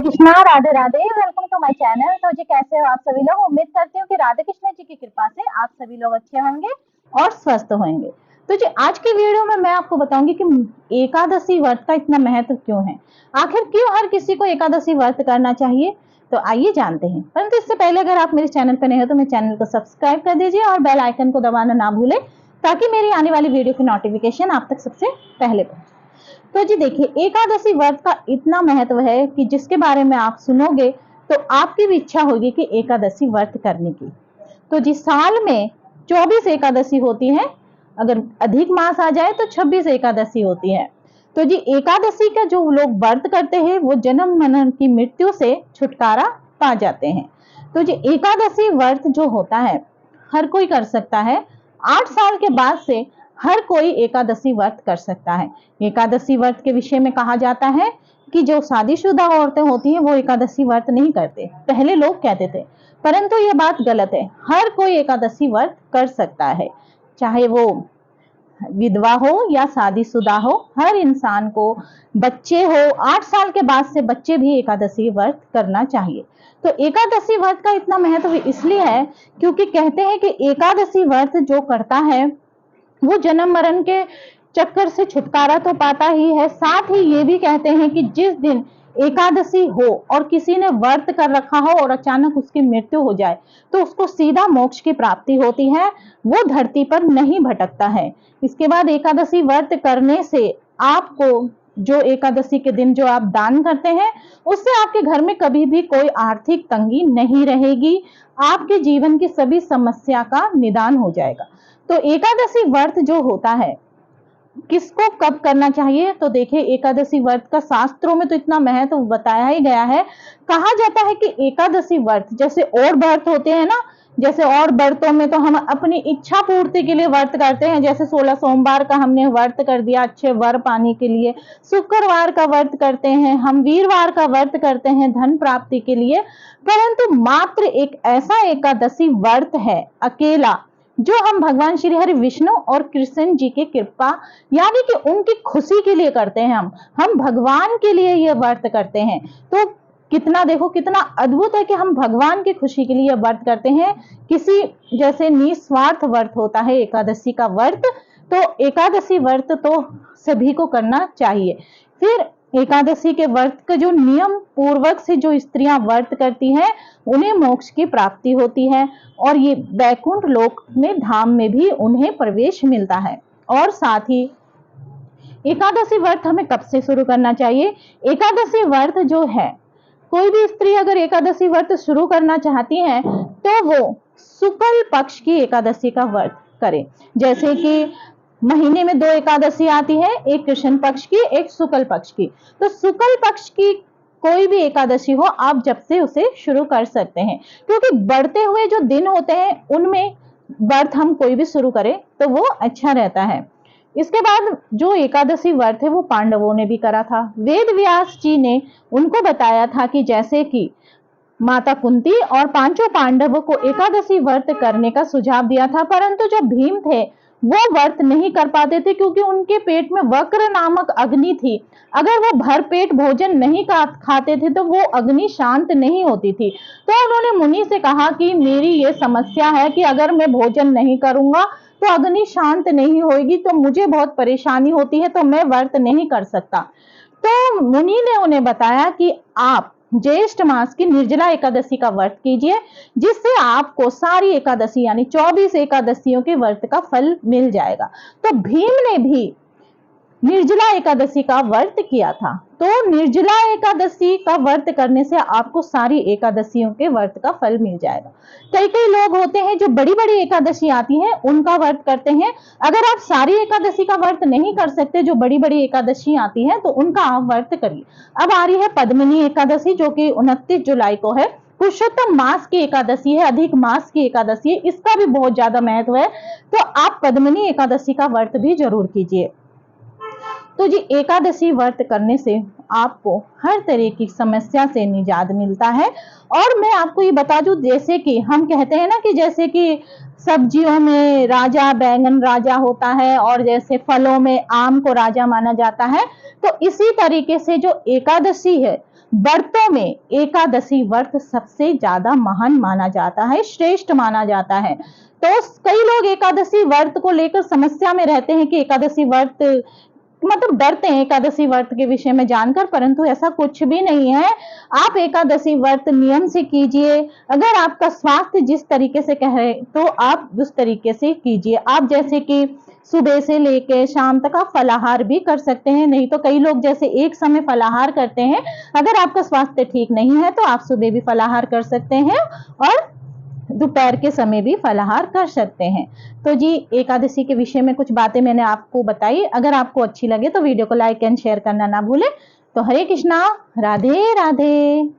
Krishna, Radhe Radhe. Welcome to my channel. तो जी कैसे हो आप सभी लोग? उम्मीद करती हूँ कि राधे कृष्ण जी की कृपा से आप सभी लोग अच्छे होंगे और स्वस्थ होंगे। तो जी आज की वीडियो में मैं आपको बताऊंगी कि एकादशी व्रत का इतना महत्व क्यों है, आखिर क्यों हर किसी को एकादशी व्रत करना चाहिए। तो आइए जानते हैं। परंतु इससे पहले अगर आप मेरे चैनल पर नए हो तो मेरे चैनल को सब्सक्राइब कर दीजिए और बेल आइकन को दबाना ना भूलें, ताकि मेरी आने वाली वीडियो की नोटिफिकेशन आप तक सबसे पहले पहुंचे। तो जी देखिए, एकादशी व्रत का इतना महत्व है कि जिसके बारे में आप सुनोगे तो आपकी भी इच्छा होगी कि एकादशी व्रत करने की। तो जी साल में 24 एकादशी होती है, अगर अधिक मास आ जाए तो 26 एकादशी होती है। तो जी एकादशी का जो लोग व्रत करते हैं वो जन्म मरण की मृत्यु से छुटकारा पा जाते हैं। तो जी एकादशी व्रत जो होता है हर कोई कर सकता है। 8 साल के बाद से हर कोई एकादशी व्रत कर सकता है। एकादशी व्रत के विषय में कहा जाता है कि जो शादीशुदा औरतें होती हैं वो एकादशी व्रत नहीं करते, पहले लोग कहते थे, परंतु ये बात गलत है। हर कोई एकादशी व्रत कर सकता है, चाहे वो विधवा हो या शादीशुदा हो। हर इंसान को, बच्चे हो, 8 साल के बाद से बच्चे भी एकादशी व्रत करना चाहिए। तो एकादशी व्रत का इतना महत्व इसलिए है क्योंकि कहते हैं कि एकादशी व्रत जो करता है वो जन्म मरण के चक्कर से छुटकारा तो पाता ही है, साथ ही ये भी कहते हैं कि जिस दिन एकादशी हो और किसी ने व्रत कर रखा हो और अचानक उसकी मृत्यु हो जाए तो उसको सीधा मोक्ष की प्राप्ति होती है, वो धरती पर नहीं भटकता है। इसके बाद एकादशी व्रत करने से आपको, जो एकादशी के दिन जो आप दान करते हैं उससे आपके घर में कभी भी कोई आर्थिक तंगी नहीं रहेगी, आपके जीवन की सभी समस्या का निदान हो जाएगा। तो एकादशी व्रत जो होता है किसको कब करना चाहिए, तो देखिए एकादशी व्रत का शास्त्रों में तो इतना महत्व बताया ही गया है। कहा जाता है कि एकादशी व्रत जैसे और व्रत होते हैं ना, जैसे और व्रतों में तो हम अपनी इच्छा पूर्ति के लिए व्रत करते हैं, जैसे 16 सोमवार का हमने व्रत कर दिया अच्छे वर पाने के लिए, शुक्रवार का व्रत करते हैं हम, वीरवार का व्रत करते हैं धन प्राप्ति के लिए। परंतु मात्र एक ऐसा एकादशी व्रत है अकेला जो हम भगवान श्री हरि विष्णु और कृष्ण जी की कृपा यानी कि उनकी खुशी के लिए करते हैं। हम भगवान के लिए ये व्रत करते हैं। तो कितना, देखो कितना अद्भुत है कि हम भगवान की खुशी के लिए व्रत करते हैं। किसी जैसे निस्वार्थ व्रत होता है एकादशी का व्रत, तो एकादशी व्रत तो सभी को करना चाहिए। फिर एकादशी के व्रत का जो नियम पूर्वक से जो स्त्रियां व्रत करती हैं उन्हें मोक्ष की प्राप्ति होती है और ये वैकुंठ लोक में धाम में भी उन्हें प्रवेश मिलता है। और साथ ही एकादशी व्रत हमें कब से शुरू करना चाहिए? एकादशी व्रत जो है, कोई भी स्त्री अगर एकादशी व्रत शुरू करना चाहती है तो वो शुक्ल पक्ष की एकादशी का व्रत करे। जैसे कि महीने में 2 एकादशी आती है, एक कृष्ण पक्ष की, एक शुक्ल पक्ष की। तो शुक्ल पक्ष की कोई भी एकादशी हो आप जब से उसे शुरू कर सकते हैं, क्योंकि बढ़ते हुए जो दिन होते हैं उनमें व्रत हम कोई भी शुरू करें तो वो अच्छा रहता है। इसके बाद जो एकादशी व्रत है वो पांडवों ने भी करा था। वेद व्यास जी ने उनको बताया था कि जैसे कि माता कुंती और पांचों पांडवों को एकादशी व्रत करने का सुझाव दिया था, परंतु जो भीम थे वो व्रत नहीं कर पाते थे क्योंकि उनके पेट में वक्र नामक अग्नि थी। अगर वो भर पेट भोजन नहीं खाते थे तो वो अग्नि शांत नहीं होती थी। तो उन्होंने मुनि से कहा कि मेरी ये समस्या है कि अगर मैं भोजन नहीं करूंगा तो अग्नि शांत नहीं होगी, तो मुझे बहुत परेशानी होती है, तो मैं व्रत नहीं कर सकता। तो मुनि ने उन्हें बताया कि आप ज्येष्ठ मास की निर्जला एकादशी का व्रत कीजिए, जिससे आपको सारी एकादशी यानी 24 एकादशियों के व्रत का फल मिल जाएगा। तो भीम ने भी निर्जला एकादशी का व्रत किया था। तो निर्जला एकादशी का व्रत करने से आपको सारी एकादशियों के व्रत का फल मिल जाएगा। कई कई लोग होते हैं जो बड़ी बड़ी एकादशी आती है उनका व्रत करते हैं। अगर आप सारी एकादशी का व्रत नहीं कर सकते, जो बड़ी बड़ी एकादशी आती है, तो उनका आप व्रत करिए। अब आ रही है पद्मिनी एकादशी जो कि 29 जुलाई को है। पुरुषोत्तम मास की एकादशी है, अधिक मास की एकादशी है, इसका भी बहुत ज्यादा महत्व है। तो आप पद्मिनी एकादशी का व्रत भी जरूर कीजिए। तो जी एकादशी व्रत करने से आपको हर तरह की समस्या से निजात मिलता है। और मैं आपको ये बता दूं, जैसे कि हम कहते हैं ना कि जैसे कि सब्जियों में राजा बैंगन राजा होता है और जैसे फलों में आम को राजा माना जाता है, तो इसी तरीके से जो एकादशी है व्रतों में एकादशी व्रत सबसे ज्यादा महान माना जाता है, श्रेष्ठ माना जाता है। तो कई लोग एकादशी व्रत को लेकर समस्या में रहते हैं कि एकादशी व्रत मतलब डरते हैं एकादशी व्रत के विषय में जानकर, परंतु ऐसा कुछ भी नहीं है। आप एकादशी व्रत नियम से कीजिए। अगर आपका स्वास्थ्य जिस तरीके से कहे तो आप उस तरीके से कीजिए। आप जैसे कि सुबह से लेके शाम तक आप फलाहार भी कर सकते हैं, नहीं तो कई लोग जैसे एक समय फलाहार करते हैं। अगर आपका स्वास्थ्य ठीक नहीं है तो आप सुबह भी फलाहार कर सकते हैं और दोपहर के समय भी फलाहार कर सकते हैं। तो जी एकादशी के विषय में कुछ बातें मैंने आपको बताई। अगर आपको अच्छी लगे तो वीडियो को लाइक एंड शेयर करना ना भूलें। तो हरे कृष्णा, राधे राधे।